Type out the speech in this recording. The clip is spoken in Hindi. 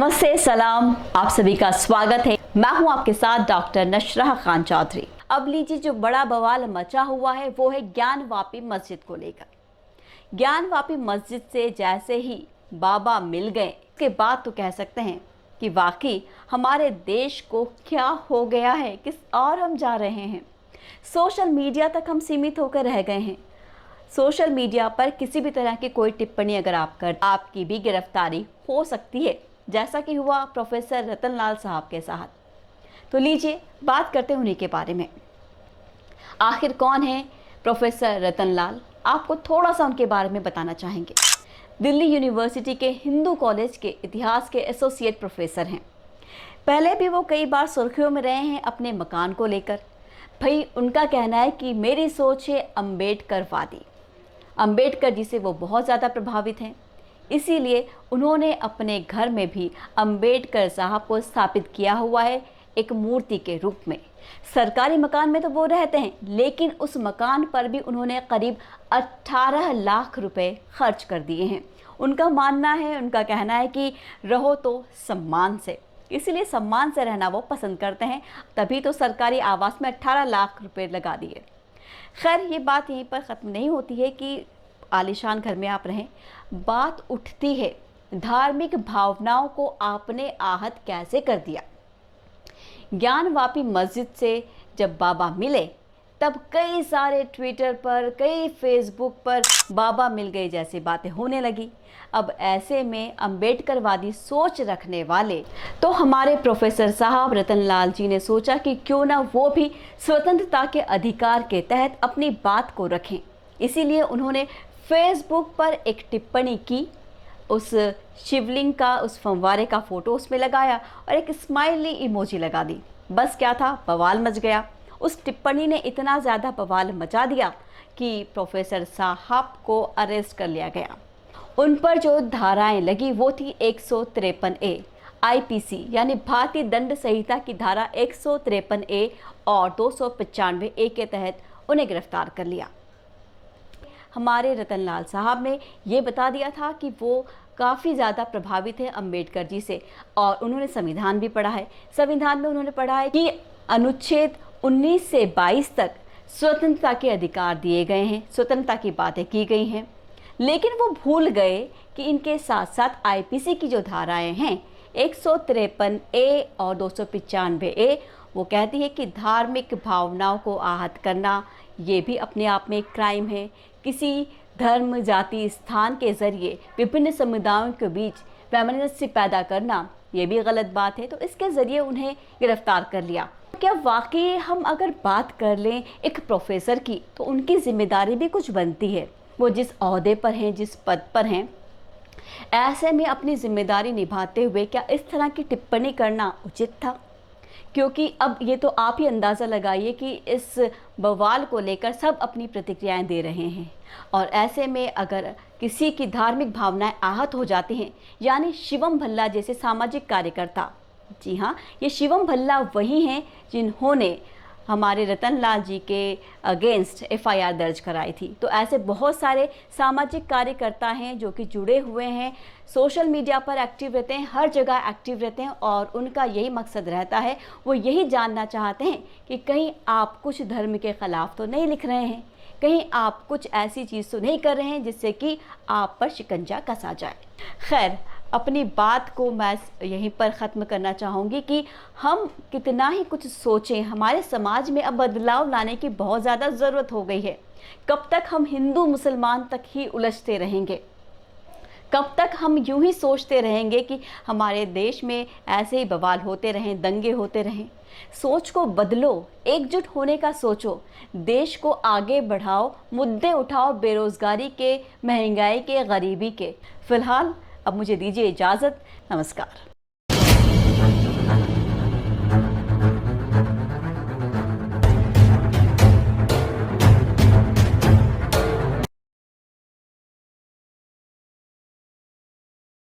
नमस्ते, सलाम, आप सभी का स्वागत है। मैं हूं आपके साथ डॉक्टर नशरा खान चौधरी। अब लीजिए, जो बड़ा बवाल मचा हुआ है वो है ज्ञानवापी मस्जिद को लेकर। ज्ञानवापी मस्जिद से जैसे ही बाबा मिल गए, उसके बाद तो कह सकते हैं कि वाकई हमारे देश को क्या हो गया है, किस और हम जा रहे हैं। सोशल मीडिया तक हम सीमित होकर रह गए हैं। सोशल मीडिया पर किसी भी तरह की कोई टिप्पणी अगर आप कर, आपकी भी गिरफ्तारी हो सकती है, जैसा कि हुआ प्रोफेसर रतन लाल साहब के साथ। तो लीजिए बात करते हैं उन्हीं के बारे में। आखिर कौन है प्रोफेसर रतन लाल, आपको थोड़ा सा उनके बारे में बताना चाहेंगे। दिल्ली यूनिवर्सिटी के हिंदू कॉलेज के इतिहास के एसोसिएट प्रोफेसर हैं। पहले भी वो कई बार सुर्खियों में रहे हैं अपने मकान को लेकर। भाई, उनका कहना है कि मेरी सोच है अम्बेडकरवादी। अम्बेडकर जी से वो बहुत ज़्यादा प्रभावित हैं, इसीलिए उन्होंने अपने घर में भी अम्बेडकर साहब को स्थापित किया हुआ है, एक मूर्ति के रूप में। सरकारी मकान में तो वो रहते हैं, लेकिन उस मकान पर भी उन्होंने करीब 18 लाख रुपए खर्च कर दिए हैं। उनका मानना है, उनका कहना है कि रहो तो सम्मान से, इसीलिए सम्मान से रहना वो पसंद करते हैं। तभी तो सरकारी आवास में 18 लाख रुपए लगा दिए। खैर, ये बात यहीं पर ख़त्म नहीं होती है कि आलीशान घर में आप रहें। बात उठती है धार्मिक भावनाओं को आपने आहत कैसे कर दिया। ज्ञानवापी मस्जिद से जब बाबा मिले, तब कई सारे ट्विटर पर, कई फेसबुक पर बाबा मिल गए जैसी बातें होने लगी। अब ऐसे में अम्बेडकरवादी सोच रखने वाले तो हमारे प्रोफेसर साहब रतन लाल जी ने सोचा कि क्यों ना वो भी स्वतंत्रता के अधिकार के तहत अपनी बात को रखें। इसीलिए उन्होंने फेसबुक पर एक टिप्पणी की, उस शिवलिंग का, उस फंवारे का फोटो उसमें लगाया और एक स्माइली इमोजी लगा दी। बस क्या था, बवाल मच गया। उस टिप्पणी ने इतना ज़्यादा बवाल मचा दिया कि प्रोफेसर साहब को अरेस्ट कर लिया गया। उन पर जो धाराएं लगी वो थी 153A IPC यानी भारतीय दंड संहिता की धारा 153A और 295A के तहत उन्हें गिरफ्तार कर लिया। हमारे रतन लाल साहब ने ये बता दिया था कि वो काफ़ी ज़्यादा प्रभावित है अम्बेडकर जी से, और उन्होंने संविधान भी पढ़ा है। संविधान में उन्होंने पढ़ा है कि अनुच्छेद 19 से 22 तक स्वतंत्रता के अधिकार दिए गए हैं, स्वतंत्रता की बातें की गई हैं। लेकिन वो भूल गए कि इनके साथ साथ IPC की जो धाराएं हैं 153A और 295A, वो कहती है कि धार्मिक भावनाओं को आहत करना ये भी अपने आप में एक क्राइम है। किसी धर्म, जाति, स्थान के ज़रिए विभिन्न समुदायों के बीच वैमनस्य पैदा करना ये भी गलत बात है। तो इसके ज़रिए उन्हें गिरफ्तार कर लिया। क्या वाकई हम अगर बात कर लें एक प्रोफेसर की, तो उनकी जिम्मेदारी भी कुछ बनती है। वो जिस ओहदे पर हैं, जिस पद पर हैं, ऐसे में अपनी जिम्मेदारी निभाते हुए क्या इस तरह की टिप्पणी करना उचित था? क्योंकि अब ये तो आप ही अंदाज़ा लगाइए कि इस बवाल को लेकर सब अपनी प्रतिक्रियाएं दे रहे हैं, और ऐसे में अगर किसी की धार्मिक भावनाएं आहत हो जाती हैं, यानी शिवम भल्ला जैसे सामाजिक कार्यकर्ता, जी हाँ, ये शिवम भल्ला वही हैं जिन्होंने हमारे रतन लाल जी के अगेंस्ट FIR दर्ज कराई थी। तो ऐसे बहुत सारे सामाजिक कार्यकर्ता हैं जो कि जुड़े हुए हैं, सोशल मीडिया पर एक्टिव रहते हैं, हर जगह एक्टिव रहते हैं, और उनका यही मकसद रहता है, वो यही जानना चाहते हैं कि कहीं आप कुछ धर्म के ख़िलाफ़ तो नहीं लिख रहे हैं, कहीं आप कुछ ऐसी चीज़ तो नहीं कर रहे हैं जिससे कि आप पर शिकंजा कसा जाए। खैर, अपनी बात को मैं यहीं पर ख़त्म करना चाहूँगी कि हम कितना ही कुछ सोचें, हमारे समाज में अब बदलाव लाने की बहुत ज़्यादा ज़रूरत हो गई है। कब तक हम हिंदू मुसलमान तक ही उलझते रहेंगे? कब तक हम यूं ही सोचते रहेंगे कि हमारे देश में ऐसे ही बवाल होते रहें, दंगे होते रहें? सोच को बदलो, एकजुट होने का सोचो, देश को आगे बढ़ाओ, मुद्दे उठाओ, बेरोज़गारी के, महंगाई के, गरीबी के। फ़िलहाल अब मुझे दीजिए इजाज़त। नमस्कार।